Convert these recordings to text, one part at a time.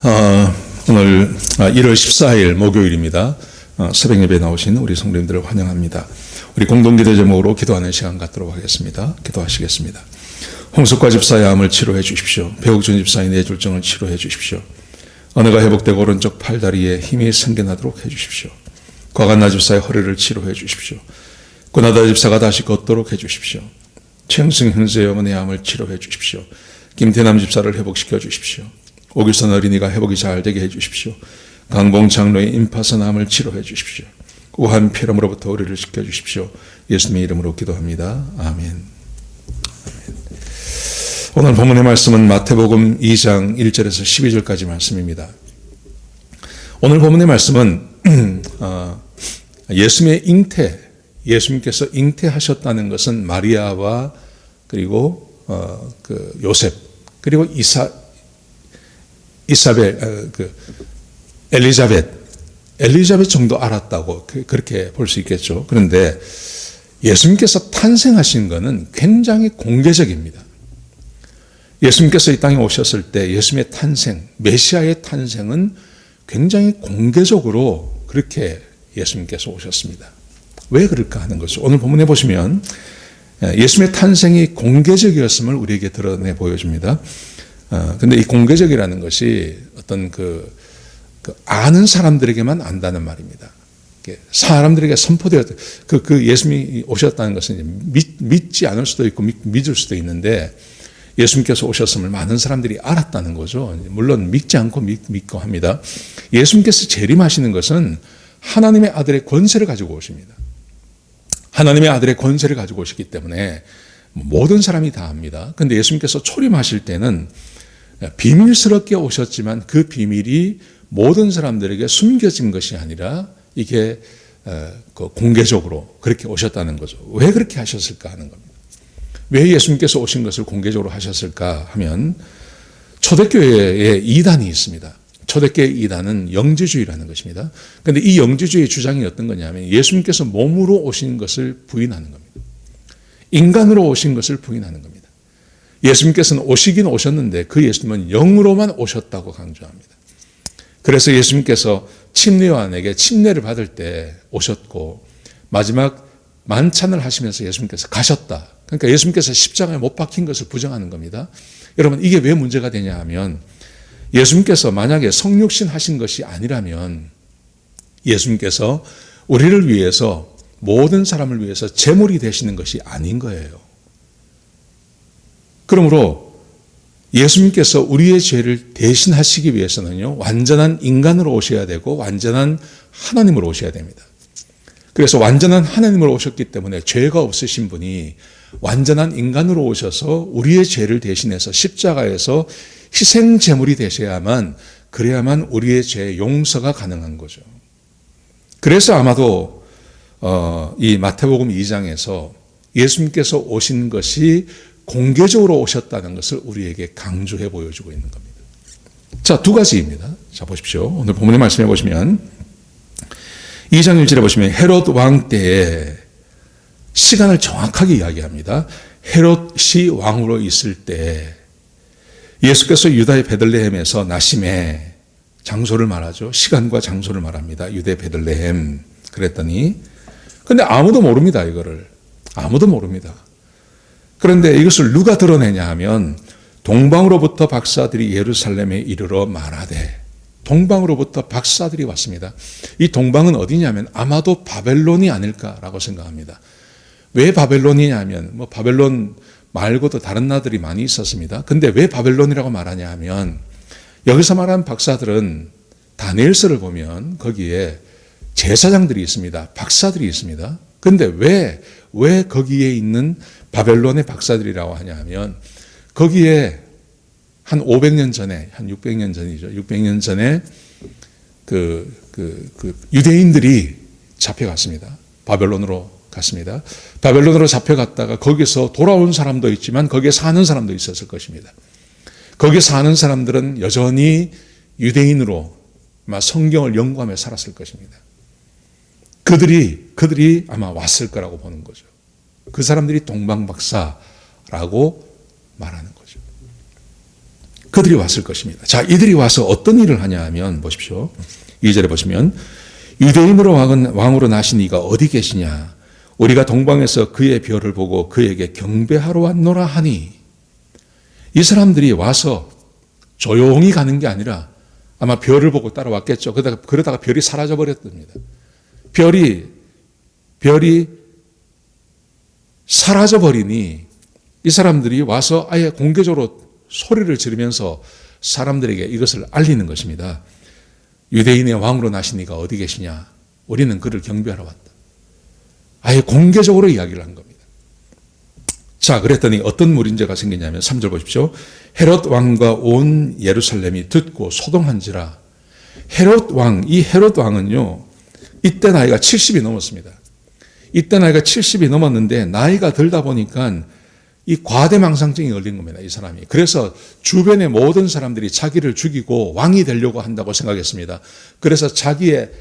오늘 1월 14일 목요일입니다. 새벽 예배에 나오신 우리 성도님들을 환영합니다. 우리 공동기도 제목으로 기도하는 시간 갖도록 하겠습니다. 기도하시겠습니다. 홍석과 집사의 암을 치료해 주십시오. 배옥준 집사의 뇌졸중을 치료해 주십시오. 언어가 회복되고 오른쪽 팔다리에 힘이 생겨나도록 해 주십시오. 과간나 집사의 허리를 치료해 주십시오. 고나다 집사가 다시 걷도록 해 주십시오. 최영승 형제의 어머니의 암을 치료해 주십시오. 김태남 집사를 회복시켜 주십시오. 오길선 어린이가 회복이 잘 되게 해 주십시오. 강봉 장로의 임파선 암을 치료해 주십시오. 우한 폐렴으로부터 우리를 지켜 주십시오. 예수님의 이름으로 기도합니다. 아멘. 오늘 본문의 말씀은 마태복음 2장 1절에서 12절까지 말씀입니다. 오늘 본문의 말씀은 예수님의 예수님께서 잉태하셨다는 것은 마리아와 그리고 요셉 그리고 엘리자벳 정도 알았다고 그렇게 볼 수 있겠죠. 그런데 예수님께서 탄생하신 것은 굉장히 공개적입니다. 예수님께서 이 땅에 오셨을 때 예수님의 탄생, 메시아의 탄생은 굉장히 공개적으로 그렇게 예수님께서 오셨습니다. 왜 그럴까 하는 거죠. 오늘 본문에 보시면 예수님의 탄생이 공개적이었음을 우리에게 드러내 보여줍니다. 근데 이 공개적이라는 것이 어떤 아는 사람들에게만 안다는 말입니다. 사람들에게 선포되었다. 예수님이 오셨다는 것은 믿지 않을 수도 있고 믿을 수도 있는데 예수님께서 오셨음을 많은 사람들이 알았다는 거죠. 물론 믿지 않고 믿고 합니다. 예수님께서 재림하시는 것은 하나님의 아들의 권세를 가지고 오십니다. 하나님의 아들의 권세를 가지고 오시기 때문에 모든 사람이 다 압니다. 그런데 예수님께서 초림하실 때는 비밀스럽게 오셨지만 그 비밀이 모든 사람들에게 숨겨진 것이 아니라 이게 공개적으로 그렇게 오셨다는 거죠. 왜 그렇게 하셨을까 하는 겁니다. 왜 예수님께서 오신 것을 공개적으로 하셨을까 하면 초대교회에 이단이 있습니다. 초대교회 이단은 영지주의라는 것입니다. 그런데 이 영지주의의 주장이 어떤 거냐면 예수님께서 몸으로 오신 것을 부인하는 겁니다. 인간으로 오신 것을 부인하는 겁니다. 예수님께서는 오시긴 오셨는데 그 예수님은 영으로만 오셨다고 강조합니다. 그래서 예수님께서 침례요한에게 침례를 받을 때 오셨고 마지막 만찬을 하시면서 예수님께서 가셨다. 그러니까 예수님께서 십자가에 못 박힌 것을 부정하는 겁니다. 여러분 이게 왜 문제가 되냐 하면 예수님께서 만약에 성육신 하신 것이 아니라면 예수님께서 우리를 위해서 모든 사람을 위해서 제물이 되시는 것이 아닌 거예요. 그러므로 예수님께서 우리의 죄를 대신하시기 위해서는요, 완전한 인간으로 오셔야 되고 완전한 하나님으로 오셔야 됩니다. 그래서 완전한 하나님으로 오셨기 때문에 죄가 없으신 분이 완전한 인간으로 오셔서 우리의 죄를 대신해서 십자가에서 희생 제물이 되셔야만 그래야만 우리의 죄 용서가 가능한 거죠. 그래서 아마도 이 마태복음 2장에서 예수님께서 오신 것이 공개적으로 오셨다는 것을 우리에게 강조해 보여주고 있는 겁니다. 자, 두 가지입니다. 자, 보십시오. 오늘 본문의 말씀해 보시면 2장 1절에 보시면 헤롯 왕 때에 시간을 정확하게 이야기합니다. 헤롯이 왕으로 있을 때 예수께서 유다의 베들레헴에서 나심에 장소를 말하죠. 시간과 장소를 말합니다. 유대 베들레헴 그랬더니 근데 아무도 모릅니다. 이거를. 아무도 모릅니다. 그런데 이것을 누가 드러내냐 하면 동방으로부터 박사들이 예루살렘에 이르러 말하되 동방으로부터 박사들이 왔습니다. 이 동방은 어디냐면 아마도 바벨론이 아닐까라고 생각합니다. 왜 바벨론이냐면 바벨론 말고도 다른 나라들이 많이 있었습니다. 근데 왜 바벨론이라고 말하냐 하면 여기서 말하는 박사들은 다니엘서를 보면 거기에 제사장들이 있습니다. 박사들이 있습니다. 근데 왜 거기에 있는 바벨론의 박사들이라고 하냐 하면 거기에 한 500년 전에, 한 600년 전이죠. 600년 전에 유대인들이 잡혀갔습니다. 바벨론으로 갔습니다. 바벨론으로 잡혀갔다가 거기서 돌아온 사람도 있지만 거기에 사는 사람도 있었을 것입니다. 거기에 사는 사람들은 여전히 유대인으로 성경을 연구하며 살았을 것입니다. 그들이 아마 왔을 거라고 보는 거죠. 그 사람들이 동방박사라고 말하는 거죠. 그들이 왔을 것입니다. 자, 이들이 와서 어떤 일을 하냐 하면 보십시오. 2절에 보시면 유대인으로 왕으로 나신 이가 어디 계시냐? 우리가 동방에서 그의 별을 보고 그에게 경배하러 왔노라 하니. 이 사람들이 와서 조용히 가는 게 아니라 아마 별을 보고 따라왔겠죠. 그러다가 별이 사라져 버렸답니다. 별이 사라져 버리니 이 사람들이 와서 아예 공개적으로 소리를 지르면서 사람들에게 이것을 알리는 것입니다. 유대인의 왕으로 나신 이가 어디 계시냐? 우리는 그를 경배하러 왔다. 아예 공개적으로 이야기를 한 겁니다. 자, 그랬더니 어떤 문제가 생기냐면 3절 보십시오. 헤롯 왕과 온 예루살렘이 듣고 소동한지라. 이 헤롯 왕은요, 이때 나이가 70이 넘었습니다. 이때 나이가 70이 넘었는데 나이가 들다 보니까 이 과대망상증이 걸린 겁니다. 이 사람이. 그래서 주변의 모든 사람들이 자기를 죽이고 왕이 되려고 한다고 생각했습니다. 그래서 자기의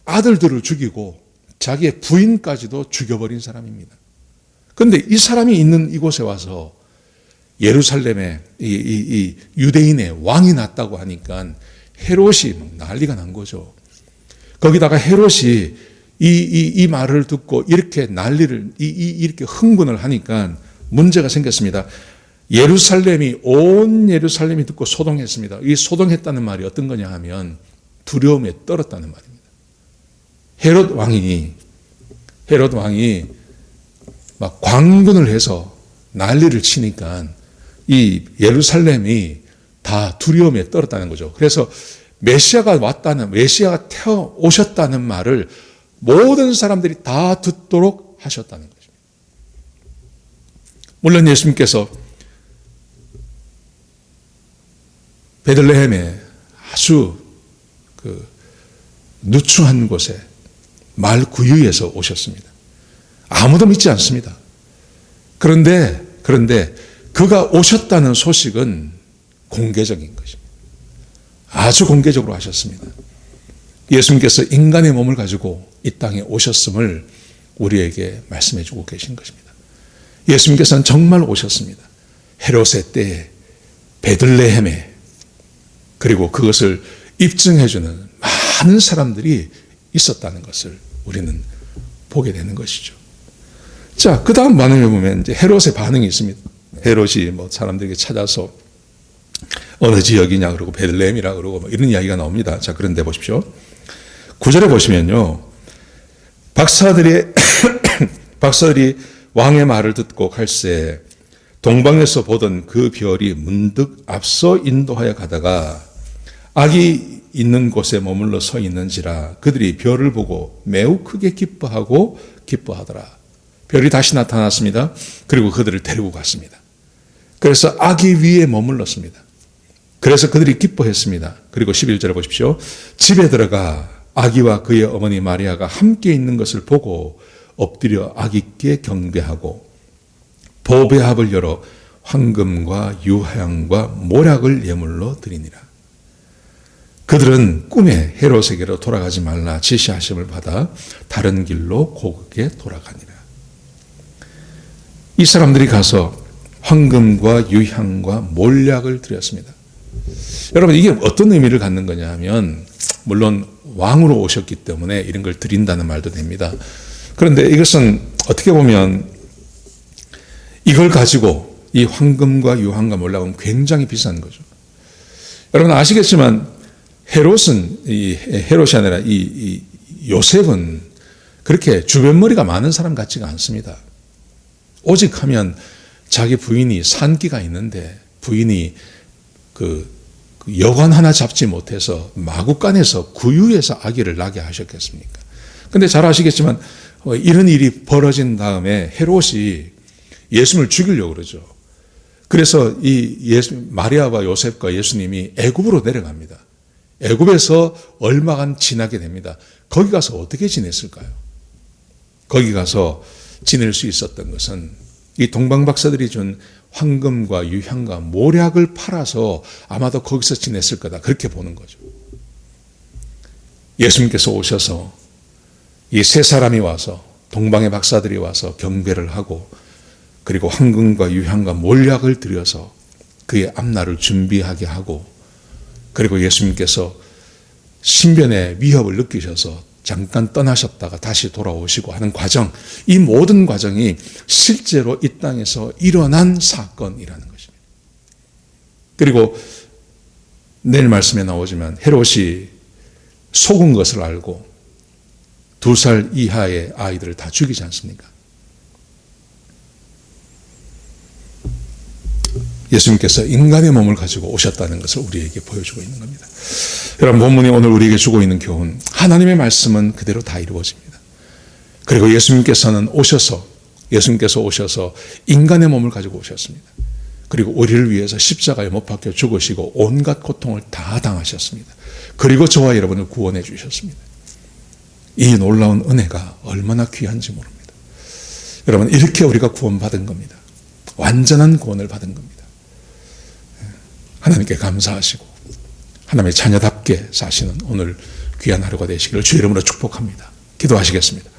아들들을 죽이고 자기의 부인까지도 죽여버린 사람입니다. 그런데 이 사람이 있는 이곳에 와서 예루살렘에 이 유대인의 왕이 났다고 하니까 헤롯이 난리가 난 거죠. 거기다가 헤롯이 이 말을 듣고 이렇게 이렇게 흥분을 하니까 문제가 생겼습니다. 온 예루살렘이 듣고 소동했습니다. 이 소동했다는 말이 어떤 거냐 하면 두려움에 떨었다는 말입니다. 헤롯 왕이 막 광분을 해서 난리를 치니까 이 예루살렘이 다 두려움에 떨었다는 거죠. 그래서 메시아가 오셨다는 말을 모든 사람들이 다 듣도록 하셨다는 거죠. 물론 예수님께서 베들레헴에 아주 누추한 곳에 말 구유에서 오셨습니다. 아무도 믿지 않습니다. 그런데 그가 오셨다는 소식은 공개적인 것입니다. 아주 공개적으로 하셨습니다. 예수님께서 인간의 몸을 가지고 이 땅에 오셨음을 우리에게 말씀해 주고 계신 것입니다. 예수님께서는 정말 오셨습니다. 헤롯의 때에 베들레헴에, 그리고 그것을 입증해 주는 많은 사람들이 있었다는 것을 우리는 보게 되는 것이죠. 자, 그 다음 반응을 보면 이제 헤롯의 반응이 있습니다. 헤롯이 사람들에게 찾아서 어느 지역이냐 그러고 베들레헴이라 그러고 이런 이야기가 나옵니다. 자, 그런데 보십시오. 9절에 보시면요, 박사들이 왕의 말을 듣고 갈새 동방에서 보던 그 별이 문득 앞서 인도하여 가다가 악이 있는 곳에 머물러 서 있는지라 그들이 별을 보고 매우 크게 기뻐하더라. 별이 다시 나타났습니다. 그리고 그들을 데리고 갔습니다. 그래서 아기 위에 머물렀습니다. 그래서 그들이 기뻐했습니다. 그리고 11절에 보십시오. 집에 들어가 아기와 그의 어머니 마리아가 함께 있는 것을 보고 엎드려 아기께 경배하고 보배합을 열어 황금과 유향과 모략을 예물로 드리니라. 그들은 꿈에 헤롯에게로 돌아가지 말라 지시하심을 받아 다른 길로 고국에 돌아가니라. 이 사람들이 가서 황금과 유향과 몰약을 드렸습니다. 여러분, 이게 어떤 의미를 갖는 거냐 하면, 물론 왕으로 오셨기 때문에 이런 걸 드린다는 말도 됩니다. 그런데 이것은 어떻게 보면 이걸 가지고 이 황금과 유황과 몰락은 굉장히 비싼 거죠. 여러분 아시겠지만 헤롯이 아니라 이 요셉은 그렇게 주변머리가 많은 사람 같지가 않습니다. 오직 하면 자기 부인이 산기가 있는데 부인이 그 여관 하나 잡지 못해서 마구간에서 구유에서 아기를 낳게 하셨겠습니까? 근데 잘 아시겠지만 이런 일이 벌어진 다음에 헤롯이 예수님을 죽이려고 그러죠. 그래서 마리아와 요셉과 예수님이 애굽으로 내려갑니다. 애굽에서 얼마간 지나게 됩니다. 거기 가서 어떻게 지냈을까요? 거기 가서 지낼 수 있었던 것은 이 동방박사들이 준 황금과 유향과 모략을 팔아서 아마도 거기서 지냈을 거다, 그렇게 보는 거죠. 예수님께서 오셔서 이 세 사람이 와서, 동방의 박사들이 와서 경배를 하고, 그리고 황금과 유향과 몰약을 드려서 그의 앞날을 준비하게 하고, 그리고 예수님께서 신변의 위협을 느끼셔서 잠깐 떠나셨다가 다시 돌아오시고 하는 과정, 이 모든 과정이 실제로 이 땅에서 일어난 사건이라는 것입니다. 그리고 내일 말씀에 나오지만 헤롯이 속은 것을 알고 2살 이하의 아이들을 다 죽이지 않습니까? 예수님께서 인간의 몸을 가지고 오셨다는 것을 우리에게 보여주고 있는 겁니다. 여러분, 본문이 오늘 우리에게 주고 있는 교훈, 하나님의 말씀은 그대로 다 이루어집니다. 그리고 예수님께서 오셔서 인간의 몸을 가지고 오셨습니다. 그리고 우리를 위해서 십자가에 못 박혀 죽으시고 온갖 고통을 다 당하셨습니다. 그리고 저와 여러분을 구원해 주셨습니다. 이 놀라운 은혜가 얼마나 귀한지 모릅니다. 여러분, 이렇게 우리가 구원받은 겁니다. 완전한 구원을 받은 겁니다. 하나님께 감사하시고 하나님의 자녀답게 사시는 오늘 귀한 하루가 되시기를 주의 이름으로 축복합니다. 기도하시겠습니다.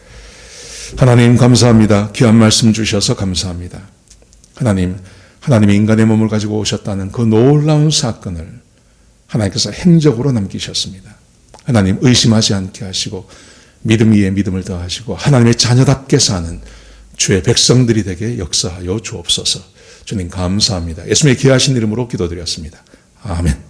하나님 감사합니다. 귀한 말씀 주셔서 감사합니다. 하나님이 인간의 몸을 가지고 오셨다는 그 놀라운 사건을 하나님께서 행적으로 남기셨습니다. 하나님, 의심하지 않게 하시고 믿음 위에 믿음을 더하시고 하나님의 자녀답게 사는 주의 백성들이 되게 역사하여 주옵소서. 주님 감사합니다. 예수님의 귀하신 이름으로 기도드렸습니다. 아멘.